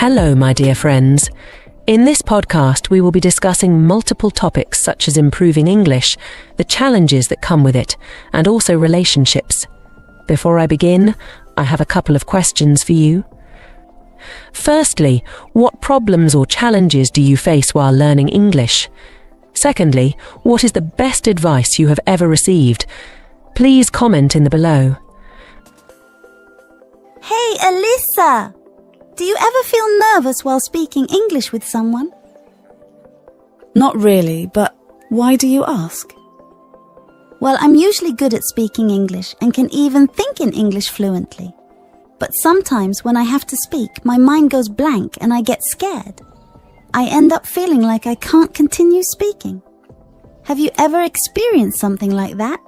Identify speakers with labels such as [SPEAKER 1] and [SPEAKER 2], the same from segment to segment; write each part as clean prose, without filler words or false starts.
[SPEAKER 1] Hello, my dear friends. In this podcast, we will be discussing multiple topics such as improving English, the challenges that come with it, and also relationships. Before I begin, I have a couple of questions for you. Firstly, what problems or challenges do you face while learning English? Secondly, what is the best advice you have ever received? Please comment in the below.
[SPEAKER 2] Hey, Alyssa! Do you ever feel nervous while speaking English with someone?
[SPEAKER 3] Not really, but why do you ask?
[SPEAKER 2] Well, I'm usually good at speaking English and can even think in English fluently. But sometimes when I have to speak, my mind goes blank and I get scared. I end up feeling like I can't continue speaking. Have you ever experienced something like that?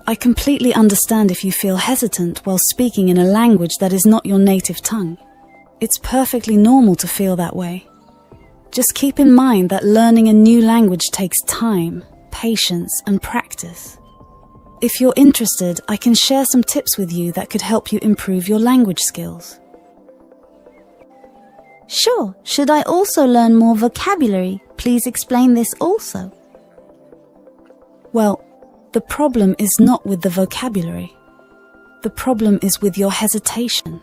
[SPEAKER 3] I completely understand if you feel hesitant while speaking in a language that is not your native tongue. It's perfectly normal to feel that way. Just keep in mind that learning a new language takes time, patience, and practice. If you're interested, I can share some tips with you that could help you improve your language skills.
[SPEAKER 2] Sure. Should I also learn more vocabulary? Please explain this also.
[SPEAKER 3] Well, the problem is not with the vocabulary. The problem is with your hesitation.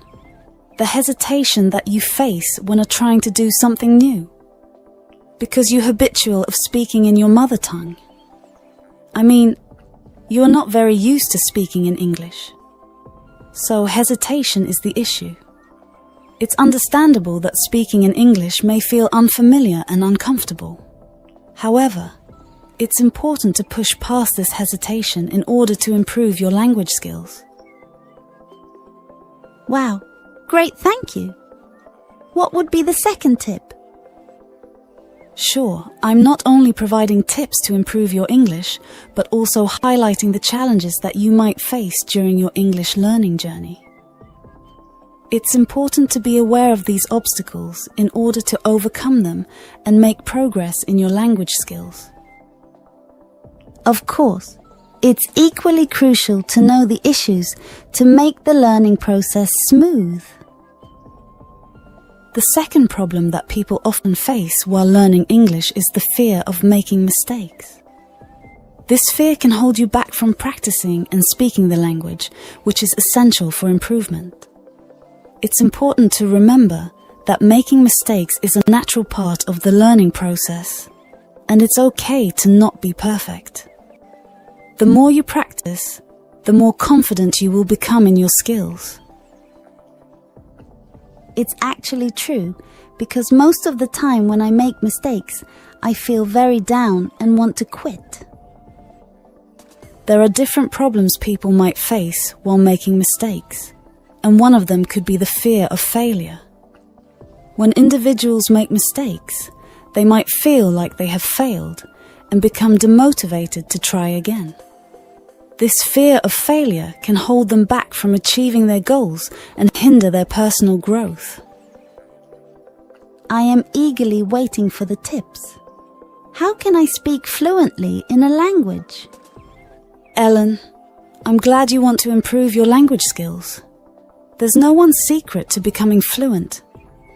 [SPEAKER 3] The hesitation that you face when are trying to do something new. Because you're habitual of speaking in your mother tongue. I mean, you are not very used to speaking in English. So hesitation is the issue. It's understandable that speaking in English may feel unfamiliar and uncomfortable. However, it's important to push past this hesitation in order to improve your language skills.
[SPEAKER 2] Wow, great, thank you. What would be the second tip?
[SPEAKER 3] Sure, I'm not only providing tips to improve your English, but also highlighting the challenges that you might face during your English learning journey. It's important to be aware of these obstacles in order to overcome them and make progress in your language skills.
[SPEAKER 2] Of course, it's equally crucial to know the issues to make the learning process smooth.
[SPEAKER 3] The second problem that people often face while learning English is the fear of making mistakes. This fear can hold you back from practicing and speaking the language, which is essential for improvement. It's important to remember that making mistakes is a natural part of the learning process, and it's okay to not be perfect. The more you practice, the more confident you will become in your skills.
[SPEAKER 2] It's actually true, because most of the time when I make mistakes, I feel very down and want to quit.
[SPEAKER 3] There are different problems people might face while making mistakes, and one of them could be the fear of failure. When individuals make mistakes, they might feel like they have failed and become demotivated to try again. This fear of failure can hold them back from achieving their goals and hinder their personal growth.
[SPEAKER 2] I am eagerly waiting for the tips. How can I speak fluently in a language?
[SPEAKER 3] Ellen, I'm glad you want to improve your language skills. There's no one secret to becoming fluent,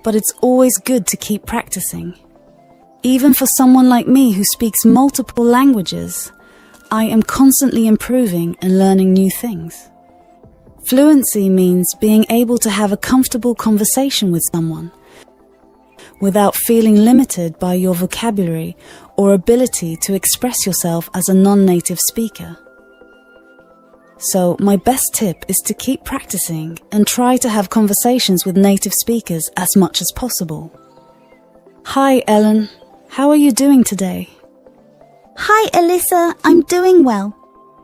[SPEAKER 3] but it's always good to keep practicing. Even for someone like me who speaks multiple languages, I am constantly improving and learning new things. Fluency means being able to have a comfortable conversation with someone without feeling limited by your vocabulary or ability to express yourself as a non-native speaker. So my best tip is to keep practicing and try to have conversations with native speakers as much as possible. Hi, Ellen. How are you doing today?
[SPEAKER 2] Hi, Alyssa. I'm doing well.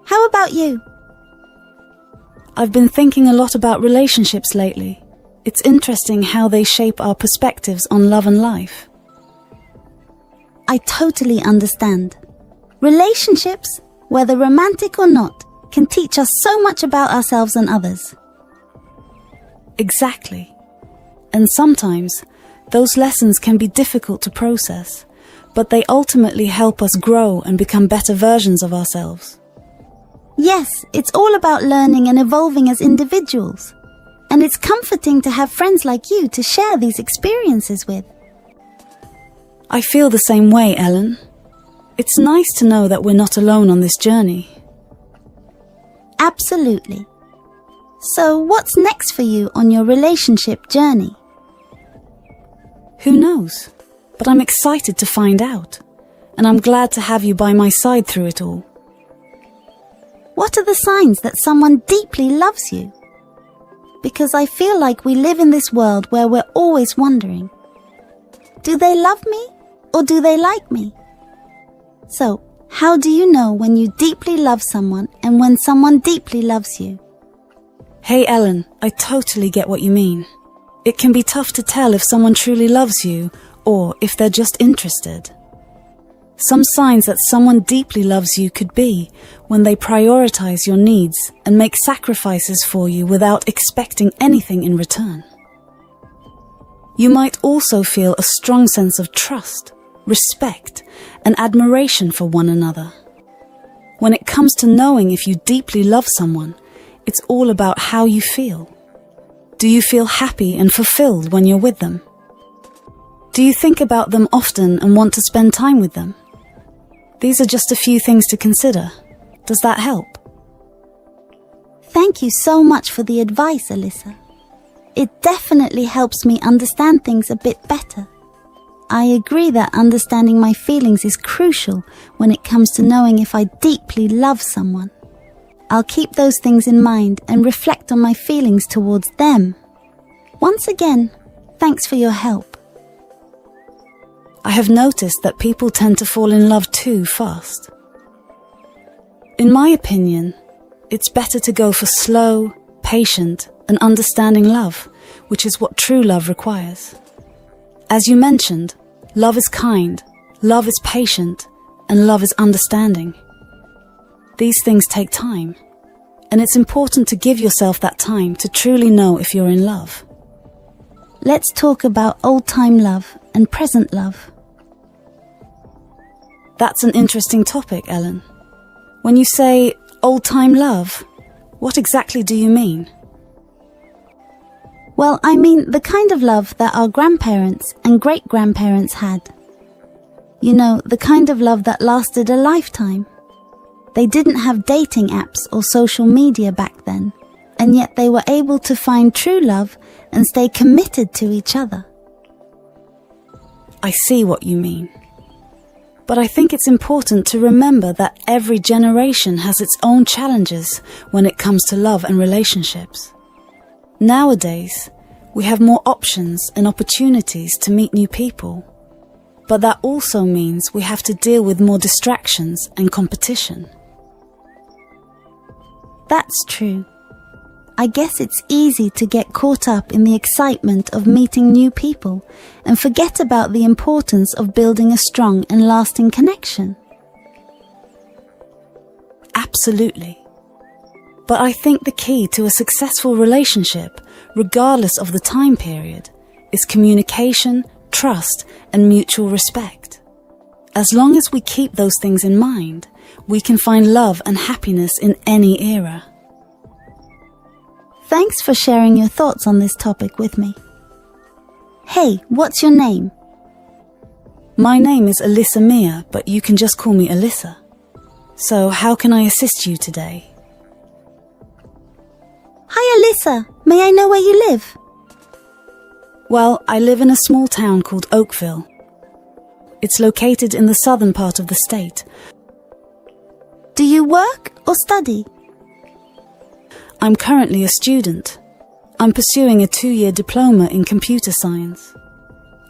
[SPEAKER 2] How about you?
[SPEAKER 3] I've been thinking a lot about relationships lately. It's interesting how they shape our perspectives on love and life.
[SPEAKER 2] I totally understand. Relationships, whether romantic or not, can teach us so much about ourselves and others.
[SPEAKER 3] Exactly. And sometimes, those lessons can be difficult to process, but they ultimately help us grow and become better versions of ourselves.
[SPEAKER 2] Yes, it's all about learning and evolving as individuals. and it's comforting to have friends like you to share these experiences with.
[SPEAKER 3] I feel the same way, Ellen. It's nice to know that we're not alone on this journey.
[SPEAKER 2] Absolutely. So what's next for you on your relationship journey?
[SPEAKER 3] Who knows? But I'm excited to find out. And I'm glad to have you by my side through it all.
[SPEAKER 2] What are the signs that someone deeply loves you? Because I feel like we live in this world where we're always wondering, do they love me or do they like me? So, how do you know when you deeply love someone and when someone deeply loves you?
[SPEAKER 3] Hey Ellen, I totally get what you mean. It can be tough to tell if someone truly loves you or if they're just interested. Some signs that someone deeply loves you could be when they prioritize your needs and make sacrifices for you without expecting anything in return. You might also feel a strong sense of trust, respect, and admiration for one another. When it comes to knowing if you deeply love someone, it's all about how you feel. Do you feel happy and fulfilled when you're with them? Do you think about them often and want to spend time with them? These are just a few things to consider. Does that help?
[SPEAKER 2] Thank you so much for the advice, Alyssa. It definitely helps me understand things a bit better. I agree that understanding my feelings is crucial when it comes to knowing if I deeply love someone. I'll keep those things in mind and reflect on my feelings towards them. Once again, thanks for your help.
[SPEAKER 3] I have noticed that people tend to fall in love too fast. In my opinion, it's better to go for slow, patient, and understanding love, which is what true love requires. As you mentioned, love is kind, love is patient, and love is understanding. These things take time, and it's important to give yourself that time to truly know if you're in love.
[SPEAKER 2] Let's talk about old-time love and present love.
[SPEAKER 3] That's an interesting topic, Ellen. When you say old-time love, what exactly do you mean?
[SPEAKER 2] Well, I mean the kind of love that our grandparents and great-grandparents had. You know, the kind of love that lasted a lifetime. They didn't have dating apps or social media back then, and yet they were able to find true love and stay committed to each other.
[SPEAKER 3] I see what you mean. But I think it's important to remember that every generation has its own challenges when it comes to love and relationships. Nowadays, we have more options and opportunities to meet new people. But that also means we have to deal with more distractions and competition.
[SPEAKER 2] That's true. I guess it's easy to get caught up in the excitement of meeting new people and forget about the importance of building a strong and lasting connection.
[SPEAKER 3] Absolutely. But I think the key to a successful relationship, regardless of the time period, is communication, trust, and mutual respect. As long as we keep those things in mind, we can find love and happiness in any era.
[SPEAKER 2] Thanks for sharing your thoughts on this topic with me. Hey, what's your name?
[SPEAKER 3] My name is Alyssa Mia, but you can just call me Alyssa. So how can I assist you today?
[SPEAKER 2] Hi Alyssa, may I know where you live?
[SPEAKER 3] Well, I live in a small town called Oakville. It's located in the southern part of the state.
[SPEAKER 2] Do you work or study?
[SPEAKER 3] I'm currently a student. I'm pursuing a 2-year diploma in computer science.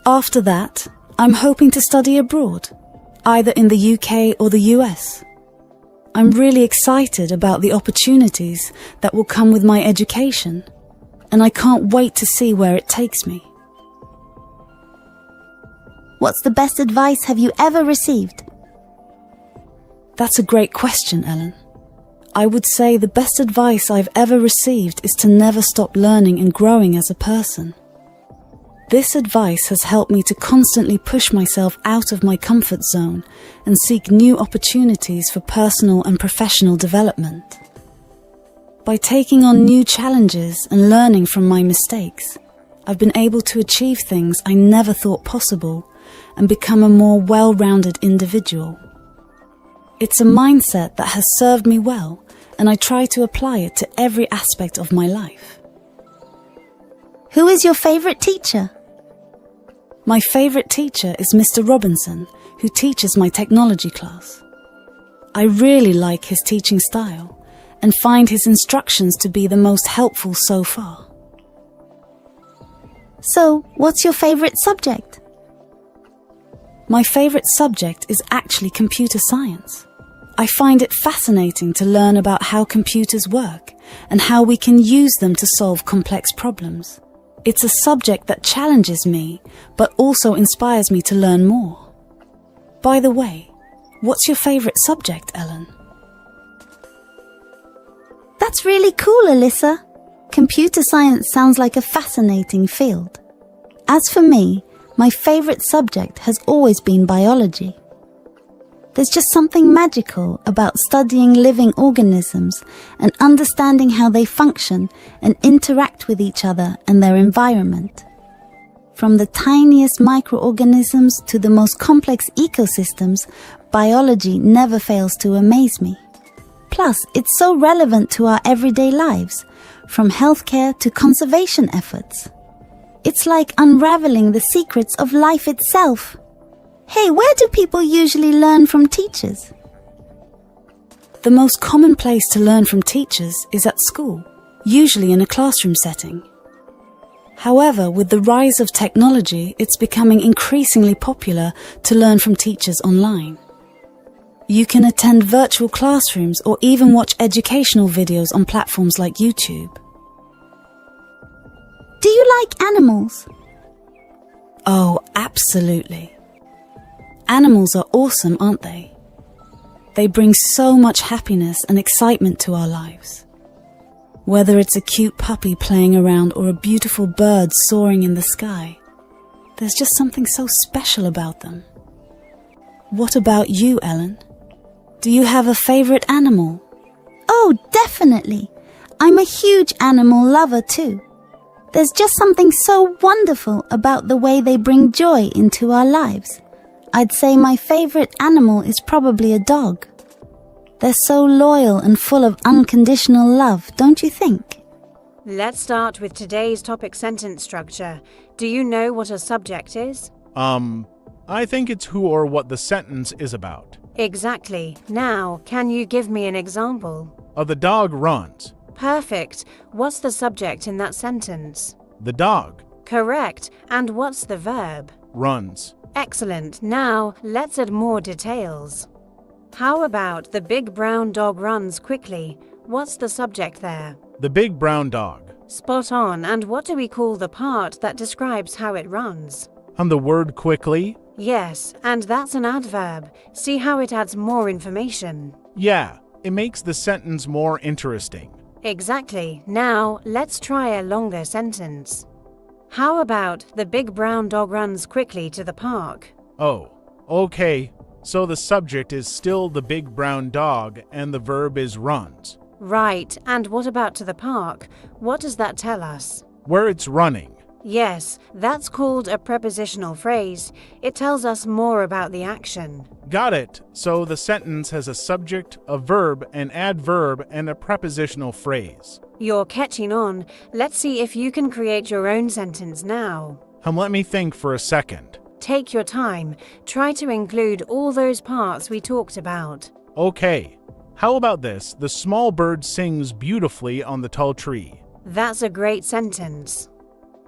[SPEAKER 3] After that, I'm hoping to study abroad, either in the UK or the US. I'm really excited about the opportunities that will come with my education, and I can't wait to see where it takes me.
[SPEAKER 2] What's the best advice have you ever received?
[SPEAKER 3] That's a great question, Ellen. I would say the best advice I've ever received is to never stop learning and growing as a person. This advice has helped me to constantly push myself out of my comfort zone and seek new opportunities for personal and professional development. By taking on new challenges and learning from my mistakes, I've been able to achieve things I never thought possible and become a more well-rounded individual. It's a mindset that has served me well, and I try to apply it to every aspect of my life.
[SPEAKER 2] Who is your favorite teacher?
[SPEAKER 3] My favorite teacher is Mr. Robinson, who teaches my technology class. I really like his teaching style and find his instructions to be the most helpful so far.
[SPEAKER 2] So, what's your favorite subject?
[SPEAKER 3] My favorite subject is actually computer science. I find it fascinating to learn about how computers work and how we can use them to solve complex problems. It's a subject that challenges me, but also inspires me to learn more. By the way, what's your favorite subject, Ellen?
[SPEAKER 2] That's really cool, Alyssa. Computer science sounds like a fascinating field. As for me, my favorite subject has always been biology. There's just something magical about studying living organisms and understanding how they function and interact with each other and their environment. From the tiniest microorganisms to the most complex ecosystems, biology never fails to amaze me. Plus, it's so relevant to our everyday lives, from healthcare to conservation efforts. It's like unraveling the secrets of life itself. Hey, where do people usually learn from teachers?
[SPEAKER 3] The most common place to learn from teachers is at school, usually in a classroom setting. However, with the rise of technology, it's becoming increasingly popular to learn from teachers online. You can attend virtual classrooms or even watch educational videos on platforms like YouTube.
[SPEAKER 2] Do you like animals?
[SPEAKER 3] Oh, absolutely. Animals are awesome, aren't they? They bring so much happiness and excitement to our lives. Whether it's a cute puppy playing around or a beautiful bird soaring in the sky, there's just something so special about them. What about you, Ellen? Do you have a favorite animal?
[SPEAKER 2] Oh, definitely. I'm a huge animal lover too. There's just something so wonderful about the way they bring joy into our lives. I'd say my favorite animal is probably a dog. They're so loyal and full of unconditional love, don't you think?
[SPEAKER 4] Let's start with today's topic sentence structure. Do you know what a subject is?
[SPEAKER 5] I think it's who or what the sentence is about.
[SPEAKER 4] Exactly. Now, can you give me an example?
[SPEAKER 5] The dog runs.
[SPEAKER 4] Perfect. What's the subject in that sentence?
[SPEAKER 5] The dog
[SPEAKER 4] Correct. And what's the verb?
[SPEAKER 5] runs.
[SPEAKER 4] Excellent. Now, let's add more details. How about the big brown dog runs quickly? What's the subject there?
[SPEAKER 5] The big brown dog.
[SPEAKER 4] Spot on. And what do we call the part that describes how it runs?
[SPEAKER 5] And the word quickly?
[SPEAKER 4] Yes, and that's an adverb. See how it adds more information?
[SPEAKER 5] Yeah, it makes the sentence more interesting.
[SPEAKER 4] Exactly. Now, let's try a longer sentence. How about the big brown dog runs quickly to the park?
[SPEAKER 5] Oh, okay. So the subject is still the big brown dog and the verb is runs.
[SPEAKER 4] Right, and what about to the park? What does that tell us?
[SPEAKER 5] Where it's running.
[SPEAKER 4] Yes, that's called a prepositional phrase. It tells us more about the action.
[SPEAKER 5] Got it. So the sentence has a subject, a verb, an adverb, and a prepositional phrase.
[SPEAKER 4] You're catching on. Let's see if you can create your own sentence now.
[SPEAKER 5] Let me think for a second.
[SPEAKER 4] Take your time. Try to include all those parts we talked about.
[SPEAKER 5] Okay. How about this? The small bird sings beautifully on the tall tree.
[SPEAKER 4] That's a great sentence.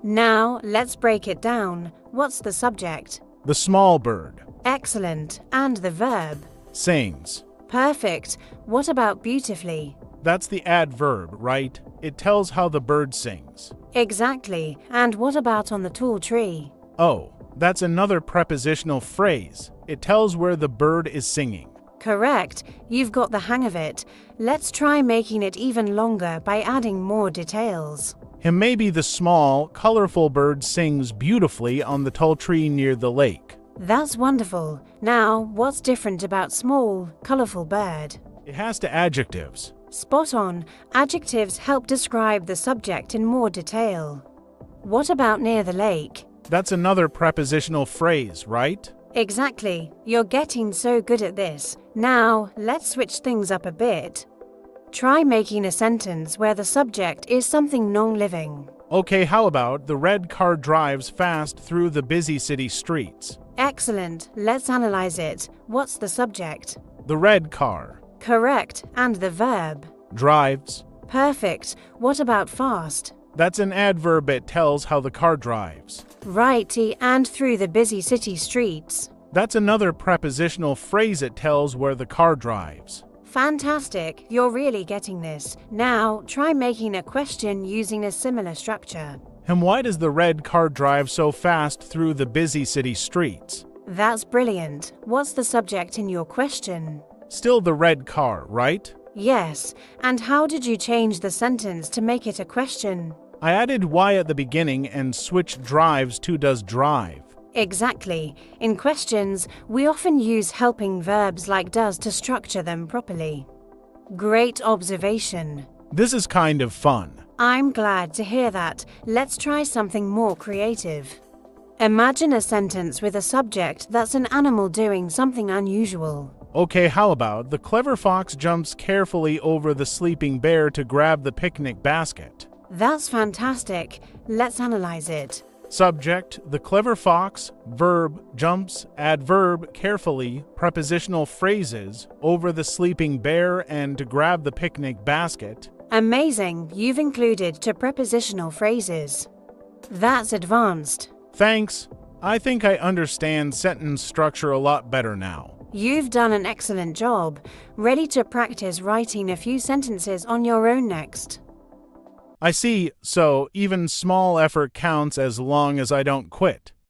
[SPEAKER 4] Now, let's break it down. What's the subject?
[SPEAKER 5] The small bird
[SPEAKER 4] Excellent. And the verb?
[SPEAKER 5] sings.
[SPEAKER 4] Perfect. What about beautifully?
[SPEAKER 5] That's the adverb, right? It tells how the bird sings.
[SPEAKER 4] Exactly. And what about on the tall tree?
[SPEAKER 5] Oh, that's another prepositional phrase. It tells where the bird is singing.
[SPEAKER 4] Correct. You've got the hang of it. Let's try making it even longer by adding more details.
[SPEAKER 5] And maybe the small, colorful bird sings beautifully on the tall tree near the lake.
[SPEAKER 4] That's wonderful. Now, what's different about small, colorful bird?
[SPEAKER 5] It has to adjectives.
[SPEAKER 4] Spot on. Adjectives help describe the subject in more detail. What about near the lake?
[SPEAKER 5] That's another prepositional phrase, right?
[SPEAKER 4] Exactly. You're getting so good at this. Now, let's switch things up a bit. Try making a sentence where the subject is something non-living.
[SPEAKER 5] Okay, how about the red car drives fast through the busy city streets?
[SPEAKER 4] Excellent. Let's analyze it. What's the subject?
[SPEAKER 5] The red car.
[SPEAKER 4] Correct. And the verb?
[SPEAKER 5] Drives.
[SPEAKER 4] Perfect. What about fast?
[SPEAKER 5] That's an adverb. It tells how the car drives.
[SPEAKER 4] Righty, and through the busy city streets.
[SPEAKER 5] That's another prepositional phrase. It tells where the car drives.
[SPEAKER 4] Fantastic. You're really getting this. Now, try making a question using a similar structure.
[SPEAKER 5] And why does the red car drive so fast through the busy city streets?
[SPEAKER 4] That's brilliant. What's the subject in your question?
[SPEAKER 5] Still the red car, right?
[SPEAKER 4] Yes. And how did you change the sentence to make it a question?
[SPEAKER 5] I added why at the beginning and switched drives to does drive.
[SPEAKER 4] Exactly. In questions, we often use helping verbs like does to structure them properly. Great observation.
[SPEAKER 5] This is kind of fun.
[SPEAKER 4] I'm glad to hear that. Let's try something more creative. Imagine a sentence with a subject that's an animal doing something unusual.
[SPEAKER 5] Okay, how about the clever fox jumps carefully over the sleeping bear to grab the picnic basket?
[SPEAKER 4] That's fantastic. Let's analyze it.
[SPEAKER 5] Subject, the clever fox, verb, jumps, adverb, carefully, prepositional phrases, over the sleeping bear and to grab the picnic basket.
[SPEAKER 4] Amazing, you've included two prepositional phrases. That's advanced.
[SPEAKER 5] Thanks. I think I understand sentence structure a lot better now.
[SPEAKER 4] You've done an excellent job. Ready to practice writing a few sentences on your own next.
[SPEAKER 5] I see, so even small effort counts as long as I don't quit.